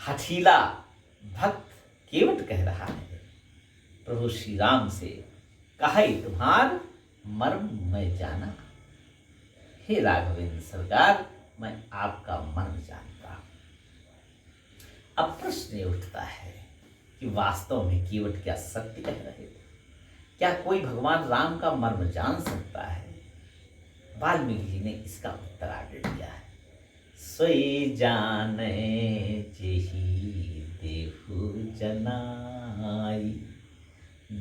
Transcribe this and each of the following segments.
हठीला भक्त केवट कह रहा है प्रभु श्री राम से, कहे तुम्हार मर्म मैं जाना। हे राघवेंद्र सरकार, मैं आपका मर्म जानता हूं। अब प्रश्न ये उठता है कि वास्तव में केवट क्या सत्य कह रहे थे? क्या कोई भगवान राम का मर्म जान सकता है? वाल्मीकि जी ने इसका उत्तर आगे दिया है। सोई जाने जेहि देहु जनाई,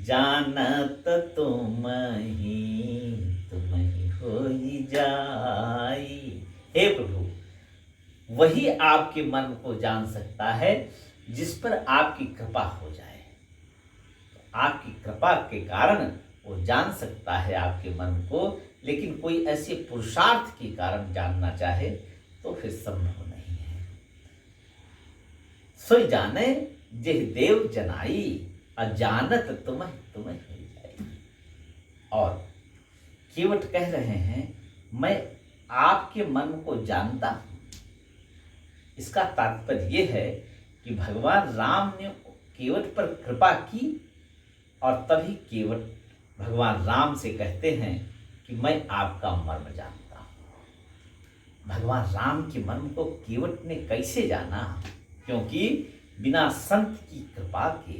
जानत तुम ही होई जाई। हे प्रभु, वही आपके मन को जान सकता है जिस पर आपकी कृपा हो जाए। तो आपकी कृपा के कारण वो जान सकता है आपके मन को, लेकिन कोई ऐसे पुरुषार्थ के कारण जानना चाहे तो फिर संभव नहीं है। सोई जाने जेहि देव जनाई, अजानत तुम्हें हो जाई। और केवट कह रहे हैं, मैं आपके मन को जानता हूं। इसका तात्पर्य यह है कि भगवान राम ने केवट पर कृपा की और तभी केवट भगवान राम से कहते हैं कि मैं आपका मर्म जानता हूं। भगवान राम के मर्म को केवट ने कैसे जाना? क्योंकि बिना संत की कृपा के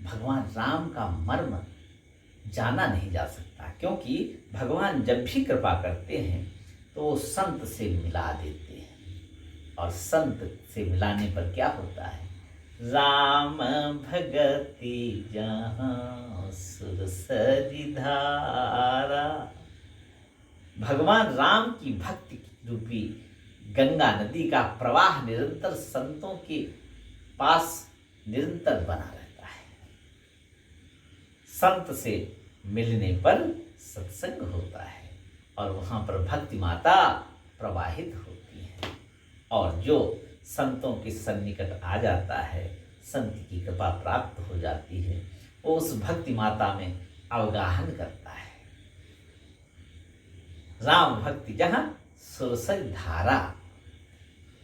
भगवान राम का मर्म जाना नहीं जा सकता। क्योंकि भगवान जब भी कृपा करते हैं तो वो संत से मिला देते हैं, और संत से मिलाने पर क्या होता है? राम भगति जहाँ सुर सरिधारा। भगवान राम की भक्ति रूपी गंगा नदी का प्रवाह निरंतर संतों के पास निरंतर बना रहता है। संत से मिलने पर सत्संग होता है और वहां पर भक्ति माता प्रवाहित होती है, और जो संतों के सन्निकट आ जाता है, संत की कृपा प्राप्त हो जाती है, वो उस भक्ति माता में अवगाहन करता है। राम भक्ति जहां सुरसरी धारा।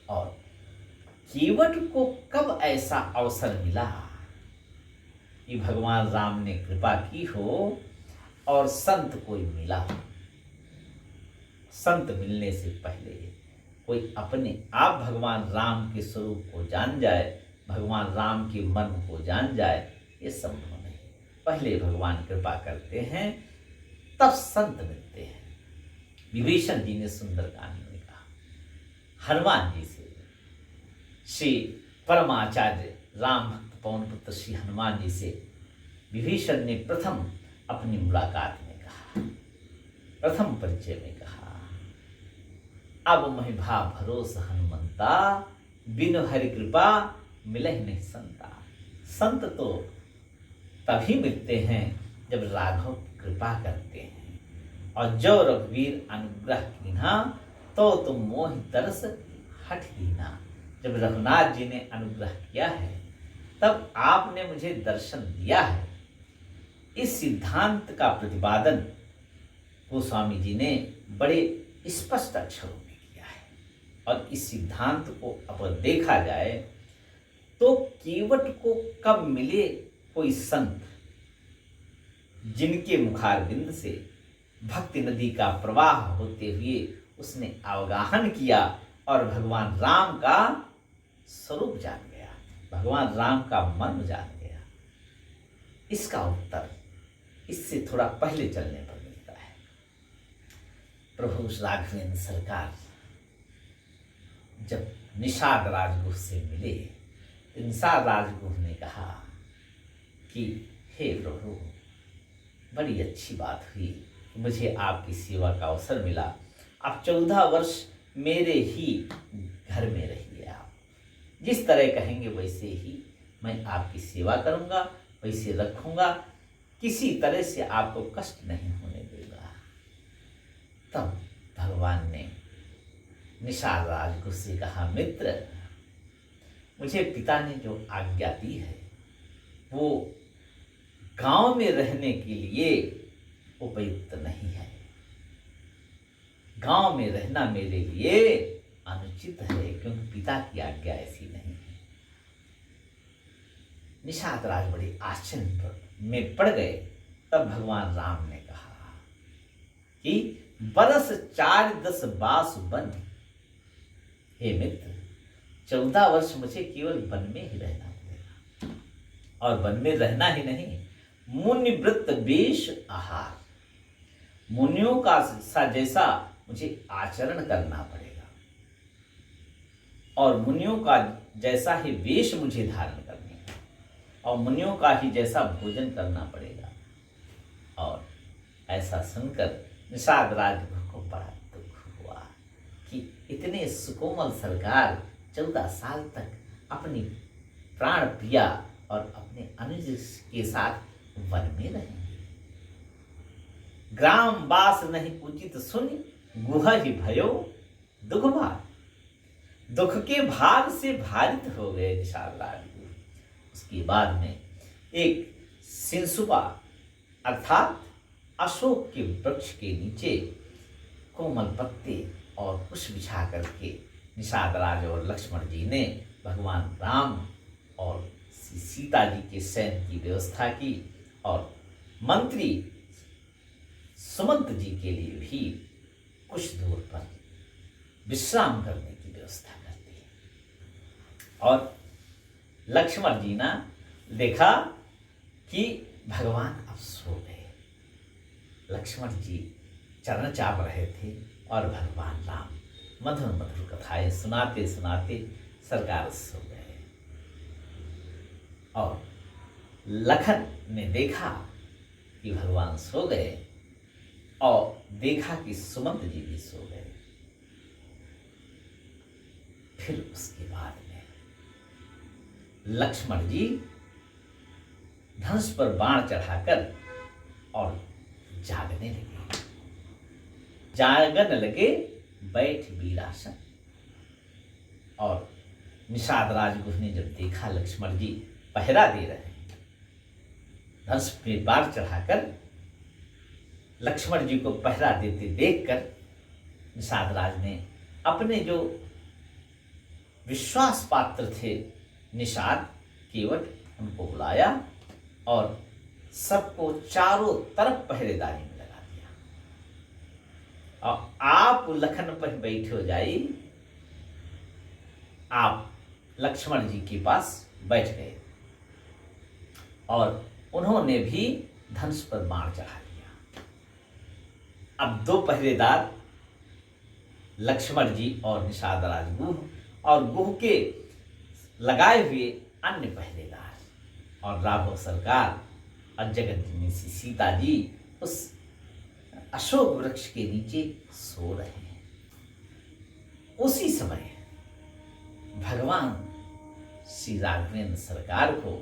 और केवट को कब ऐसा अवसर मिला कि भगवान राम ने कृपा की हो और संत कोई मिला? संत मिलने से पहले कोई अपने आप भगवान राम के स्वरूप को जान जाए, भगवान राम के मन को जान जाए, ये संभव नहीं। पहले भगवान कृपा करते हैं, तब संत मिलते हैं। विभीषण जी ने सुंदरकांड में कहा, हनुमान जी से श्री परमाचार्य राम भक्त पवन पुत्र श्री हनुमान जी से विभीषण ने प्रथम अपनी मुलाकात में कहा, प्रथम परिचय में कहा, अब महि भा भरोस हनुमंता, बिनु हरि कृपा मिलहि नहीं संता। संत तो तभी मिलते हैं जब राघव कृपा करते हैं, और जो रघुवीर अनुग्रह कीन्हा, तो तुम मोहि तरस हठ दीना। जब रघुनाथ जी ने अनुग्रह किया है तब आपने मुझे दर्शन दिया है। इस सिद्धांत का प्रतिपादन गोस्वामी जी ने बड़े स्पष्ट अक्षरों में किया है, और इस सिद्धांत को अगर देखा जाए तो केवट को कब मिले कोई संत जिनके मुखारबिंद से भक्ति नदी का प्रवाह होते हुए उसने अवगाहन किया और भगवान राम का स्वरूप जान गया, भगवान राम का मन जान गया। इसका उत्तर इससे थोड़ा पहले चलने पर मिलता है। प्रभु राघवेंद्र सरकार जब निषाद राजगुह से मिले, निषाद राजगुह ने कहा कि हे प्रभु, बड़ी अच्छी बात हुई, मुझे आपकी सेवा का अवसर मिला। आप 14 वर्ष मेरे ही घर में रहिए। आप जिस तरह कहेंगे वैसे ही मैं आपकी सेवा करूंगा, वैसे रखूंगा, किसी तरह से आपको कष्ट नहीं होने दूंगा। तब भगवान ने निषाद राजगुह से कहा, मित्र, मुझे पिता ने जो आज्ञा दी है वो गांव में रहने के लिए उपयुक्त नहीं है। गांव में रहना मेरे लिए अनुचित है, क्योंकि पिता की आज्ञा ऐसी नहीं। निषाद राज बड़े आश्चर्य में पड़ गए। तब भगवान राम ने कहा कि बरस 4 10 बास वन, हे मित्र 14 वर्ष मुझे केवल वन में ही रहना पड़ेगा, और वन में रहना ही नहीं, मुनि वृत्त वेश आहार, मुनियों का सा जैसा मुझे आचरण करना पड़ेगा, और मुनियों का जैसा ही वेश मुझे धारण करने का, और मुनियों का ही जैसा भोजन करना पड़ेगा। और ऐसा सुनकर निषाद राज को बड़ा दुख हुआ कि इतने सुकोमल सरकार 14 साल तक अपनी प्राण प्रिया और अपने अनुज के साथ वन में रहेंगे। ग्राम वास नहीं उचित सुनि, गुह ही भयो दुख भार। दुख के भार से भारित हो गए निषाद राज। उसके बाद में एक सिंसुबा अर्थात अशोक के वृक्ष के नीचे कोमल पत्ते और पुष्प बिछा करके निषाद राज और लक्ष्मण जी ने भगवान राम और सीता जी के शयन की व्यवस्था की, और मंत्री सुमंत जी के लिए भी कुछ दूर पर विश्राम करने की व्यवस्था करती है। और लक्ष्मण जी ने देखा कि भगवान अब सो गए। लक्ष्मण जी चरण चाप रहे थे और भगवान राम मधुर मधुर कथाएं सुनाते सुनाते सरकार सो गए। और लखन ने देखा कि भगवान सो गए, और देखा कि सुमंत जी भी सो गए। फिर उसके बाद में लक्ष्मण जी धनुष पर बाण चढ़ाकर और जागने लगे। जागन लगे बैठ वीरासन। और निषाद राजगुरु ने जब देखा लक्ष्मण जी पहरा दे रहे हैं, धनुष पे बाण चढ़ाकर लक्ष्मण जी को पहरा देते देखकर निषाद राज ने अपने जो विश्वास पात्र थे निषाद केवट, उनको बुलाया और सबको चारों तरफ पहरेदारी में लगा दिया। और आप लखन पर बैठे हो जाइए, आप लक्ष्मण जी के पास बैठ गए, और उन्होंने भी धनुष पर बाण चढ़ा दिया। अब 2 पहरेदार लक्ष्मण जी और निषाद राज गुह, और गुह के लगाए हुए अन्य पहरेदार, और राघव सरकार और जगत जननी सीता जी उस अशोक वृक्ष के नीचे सो रहे हैं। उसी समय भगवान श्री राघवेंद्र सरकार को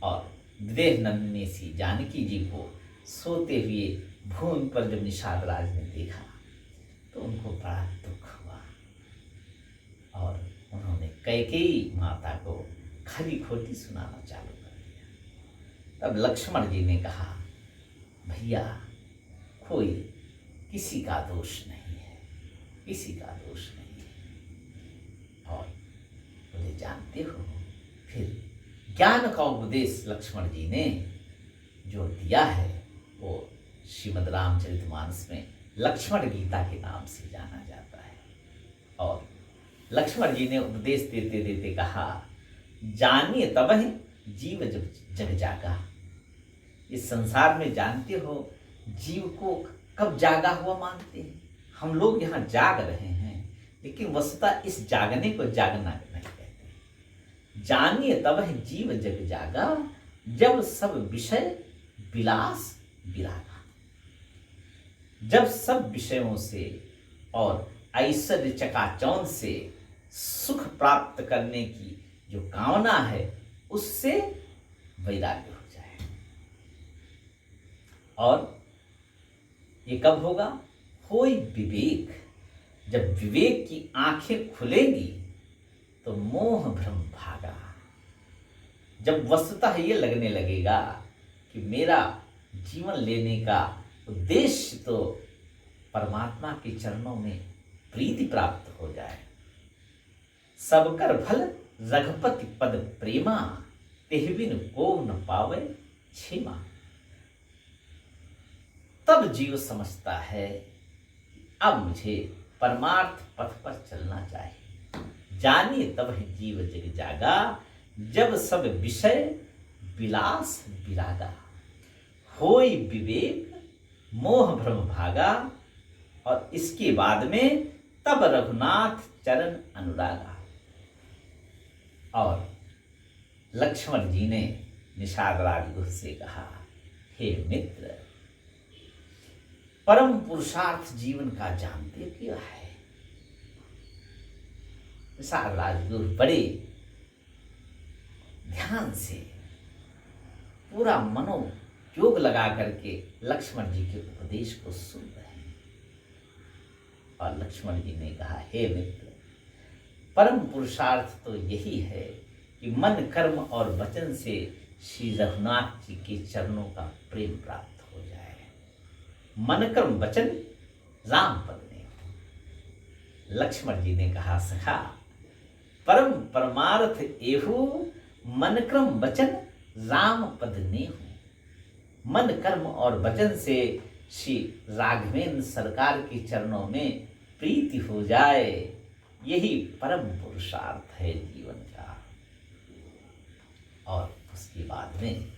और विदेह नंदिनी सी जानकी जी को सोते हुए भूमि पर जब निषाद राज ने देखा तो उनको बड़ा दुख हुआ, और उन्होंने कैकेयी माता को खरी खोटी सुनाना चालू कर दिया। तब लक्ष्मण जी ने कहा, भैया कोई किसी का दोष नहीं है, किसी का दोष नहीं है। और मुझे जानते हो, फिर ज्ञान का उपदेश लक्ष्मण जी ने जो दिया है वो श्रीमद् रामचरितमानस में लक्ष्मण गीता के नाम से जाना जाता है। और लक्ष्मण जी ने उपदेश देते देते कहा, जानिए तब है जीव जग जागा। इस संसार में जानते हो जीव को कब जागा हुआ मानते हैं। हम लोग यहाँ जाग रहे हैं, लेकिन वस्तुतः इस जागने को जागना नहीं कहते। जानिए तब है जीव जग जागा, जब सब विषय विलास विरागा। जब सब विषयों से और ऐश्वर्य चकाचौंध से सुख प्राप्त करने की जो कामना है उससे वैराग्य हो जाए। और ये कब होगा? होई विवेक। जब विवेक की आंखें खुलेंगी तो मोह भ्रम भागा। जब वस्तुतः ये लगने लगेगा कि मेरा जीवन लेने का उद्देश्य तो परमात्मा के चरणों में प्रीति प्राप्त हो जाए, सबकर भल रघुपति पद प्रेमा, तेह बिन को न पावे क्षमा। तब जीव समझता है अब मुझे परमार्थ पथ पर चलना चाहिए। जानिए तब है जीव जग जागा, जब सब विषय विलास विरागा। होई विवेक मोह भ्रम भागा, और इसके बाद में तब रघुनाथ चरण अनुरागा। और लक्ष्मण जी ने निषाद राजगुरु से कहा, हे मित्र, परम पुरुषार्थ जीवन का जानते क्या है? निषाद राजगुरु बड़े ध्यान से पूरा मनोयोग लगा करके लक्ष्मण जी के उपदेश को सुन रहे हैं। और लक्ष्मण जी ने कहा, हे मित्र, परम पुरुषार्थ तो यही है कि मन कर्म और वचन से श्री रघुनाथ जी के चरणों का प्रेम प्राप्त हो जाए। मन कर्म वचन राम पद ने। लक्ष्मण जी ने कहा, सखा, परम परमार्थ एहू मन क्रम वचन राम पद ने हूं। मन कर्म और वचन से श्री राघवेंद्र सरकार के चरणों में प्रीति हो जाए, यही परम पुरुषार्थ है जीवन का। और उसके बाद में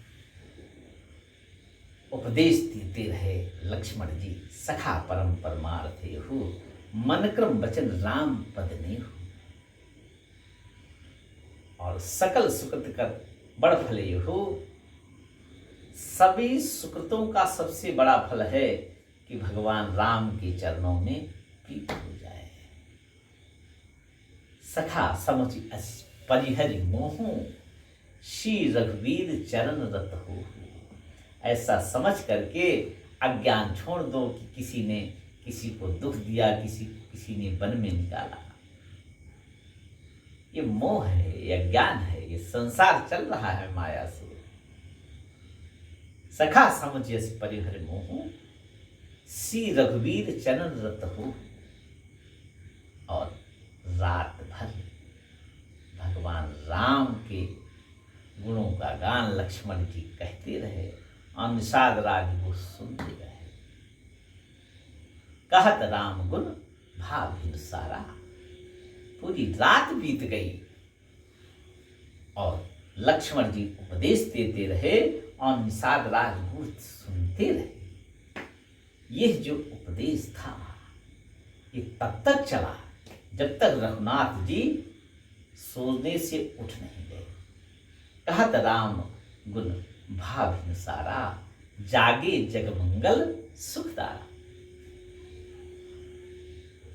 उपदेश देते रहे लक्ष्मण जी, सखा परम परमार्थ एहू मन क्रम वचन राम पद ने हूं। और सकल सुकृत कर बड़ फल हो। सभी सुकृतों का सबसे बड़ा फल है कि भगवान राम के चरणों में प्रीत हो जाए। सखा समुच परिहरि मोहू, श्री रघुवीर चरण रत हो। ऐसा समझ करके अज्ञान छोड़ दो कि किसी ने किसी को दुख दिया, किसी ने वन में निकाला। ये मोह है, ये अज्ञान है, ये संसार चल रहा है माया से। सखा समझ परिहर मोह, श्री रघुवीर चरण रत हो। और रात भर भगवान राम के गुणों का गान लक्ष्मण जी कहते रहे और निषाद राज वो सुनते रहे। कहत राम गुण भाव सारा। पूरी रात बीत गई और लक्ष्मण जी उपदेश देते रहे और निषाद राजपूत सुनते रहे। यह जो उपदेश था ये तब तक चला जब तक रघुनाथ जी सोने से उठ नहीं गए। कहत राम गुण भाभिन सारा, जागे जगमंगल सुखदारा।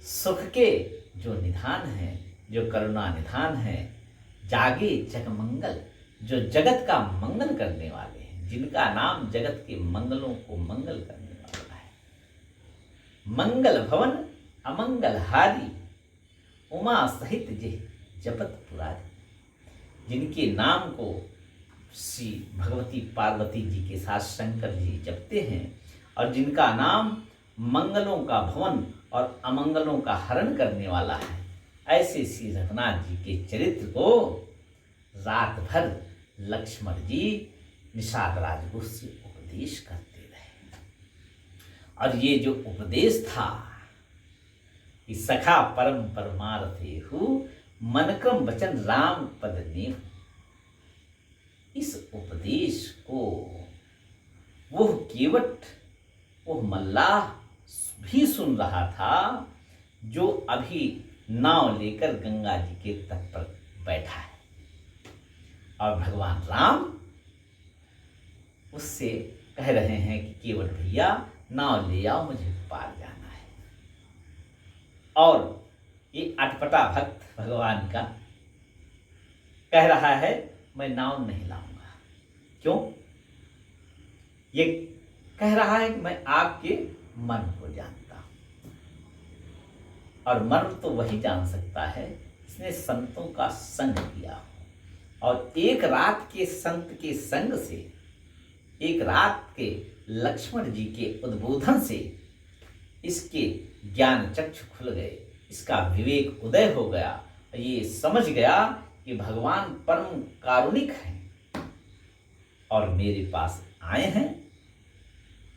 सुख के जो निधान है, जो करुणा निधान है, जागे जगमंगल, जो जगत का मंगल करने वाले हैं, जिनका नाम जगत के मंगलों को मंगल करने वाला है। मंगल भवन अमंगल हारी, उमा सहित जे जपत पुरारी। जिनके नाम को श्री भगवती पार्वती जी के साथ शंकर जी जपते हैं और जिनका नाम मंगलों का भवन और अमंगलों का हरण करने वाला है, ऐसे श्री रघुनाथ जी के चरित्र को रात भर लक्ष्मण जी निषाद राजगुरु से उपदेश करते रहे। और ये जो उपदेश था कि सखा परम परमार्थेहु, मन क्रम वचन राम पद नेहु, इस उपदेश को वो मल्लाह भी सुन रहा था जो अभी नाव लेकर गंगा जी के तट पर बैठा है। और भगवान राम उससे कह रहे हैं कि केवल भैया नाव ले आओ, मुझे पार जाना है। और ये अटपटा भक्त भगवान का कह रहा है मैं नाव नहीं लाऊंगा। क्यों? ये कह रहा है कि मैं आपके मन को जानता हूं, और मर्म तो वही जान सकता है जिसने संतों का संग किया हो। और एक रात के संत के संग से, एक रात के लक्ष्मण जी के उद्बोधन से इसके ज्ञान चक्षु खुल गए, इसका विवेक उदय हो गया। ये समझ गया कि भगवान परम कारुणिक हैं और मेरे पास आए हैं।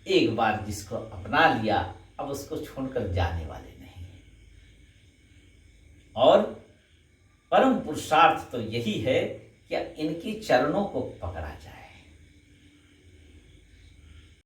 एक बार जिसको अपना लिया अब उसको छोड़कर जाने वाले नहीं हैं। और परम पुरुषार्थ तो यही है कि इनके चरणों को पकड़ा जाए।